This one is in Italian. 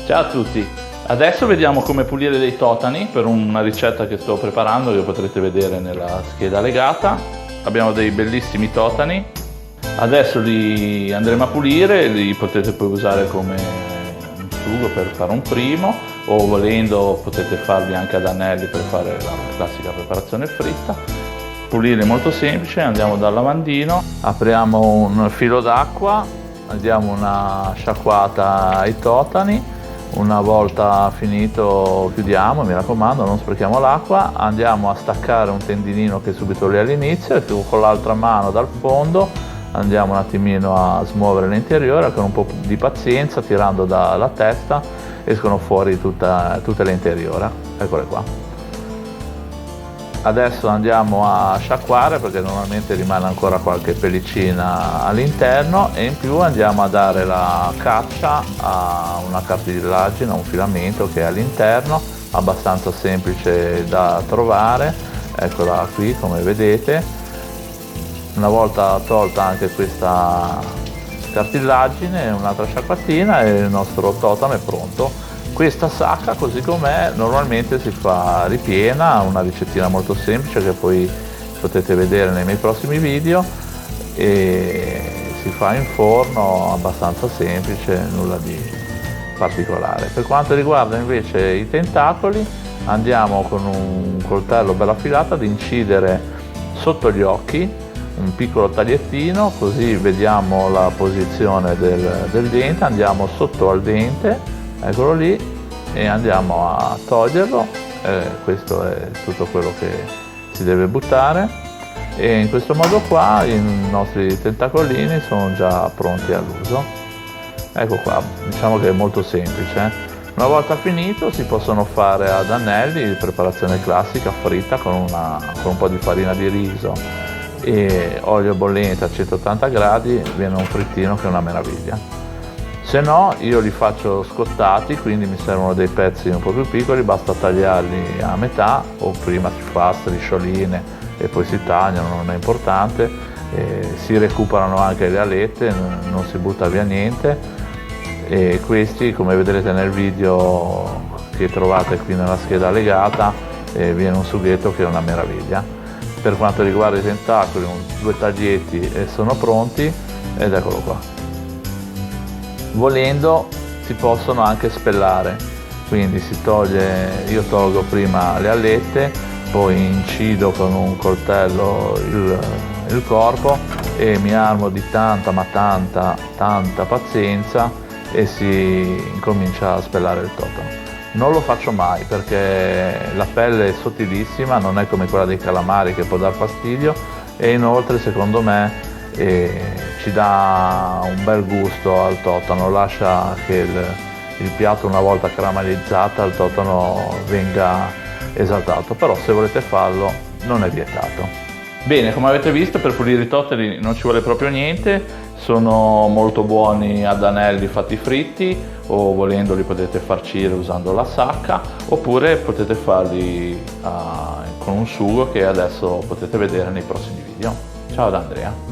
Ciao a tutti, adesso vediamo come pulire dei totani per una ricetta che sto preparando, che potrete vedere nella scheda legata. Abbiamo dei bellissimi totani, adesso li andremo a pulire, li potete poi usare come un sugo per fare un primo, o volendo potete farli anche ad anelli per fare la classica preparazione fritta. Pulire è molto semplice, andiamo dal lavandino, apriamo un filo d'acqua, diamo una sciacquata ai totani. Una volta finito chiudiamo, mi raccomando, non sprechiamo l'acqua, andiamo a staccare un tendinino che è subito lì all'inizio e con l'altra mano dal fondo andiamo un attimino a smuovere l'interiore, con un po' di pazienza, tirando dalla testa, escono fuori tutte le interiora. Eccole qua. Adesso andiamo a sciacquare perché normalmente rimane ancora qualche pellicina all'interno, e in più andiamo a dare la caccia a una cartilagine, a un filamento che è all'interno, abbastanza semplice da trovare. Eccola qui, come vedete. Una volta tolta anche questa cartilagine, un'altra sciacquatina e il nostro totano è pronto. Questa sacca, così com'è, normalmente si fa ripiena, una ricettina molto semplice che poi potete vedere nei miei prossimi video, e si fa in forno, abbastanza semplice, nulla di particolare. Per quanto riguarda invece i tentacoli, andiamo con un coltello bello affilato ad incidere sotto gli occhi un piccolo tagliettino, così vediamo la posizione del dente, andiamo sotto al dente, eccolo lì, e andiamo a toglierlo. Questo è tutto quello che si deve buttare, e in questo modo qua i nostri tentacolini sono già pronti all'uso. Ecco qua, diciamo che è molto semplice. Una volta finito si possono fare ad anelli, preparazione classica fritta con un po' di farina di riso e olio bollente a 180 gradi, viene un frittino che è una meraviglia. Se no io li faccio scottati, quindi mi servono dei pezzi un po' più piccoli, basta tagliarli a metà, o prima si fa striscioline e poi si tagliano, non è importante, si recuperano anche le alette, non si butta via niente. E questi, come vedrete nel video che trovate qui nella scheda legata, viene un sughetto che è una meraviglia. Per quanto riguarda i tentacoli, 2 taglietti e sono pronti, ed eccolo qua. Volendo si possono anche spellare, quindi si toglie, io tolgo prima le allette, poi incido con un coltello il corpo e mi armo di tanta pazienza e si comincia a spellare il totano. Non lo faccio mai perché la pelle è sottilissima, non è come quella dei calamari che può dar fastidio, e inoltre secondo me ci dà un bel gusto al totano, lascia che il piatto, una volta caramellizzata, il totano venga esaltato, però se volete farlo non è vietato. Bene, come avete visto, per pulire i totani non ci vuole proprio niente, sono molto buoni ad anelli fatti fritti, o volendo li potete farcire usando la sacca, oppure potete farli con un sugo che adesso potete vedere nei prossimi video. Ciao da Andrea.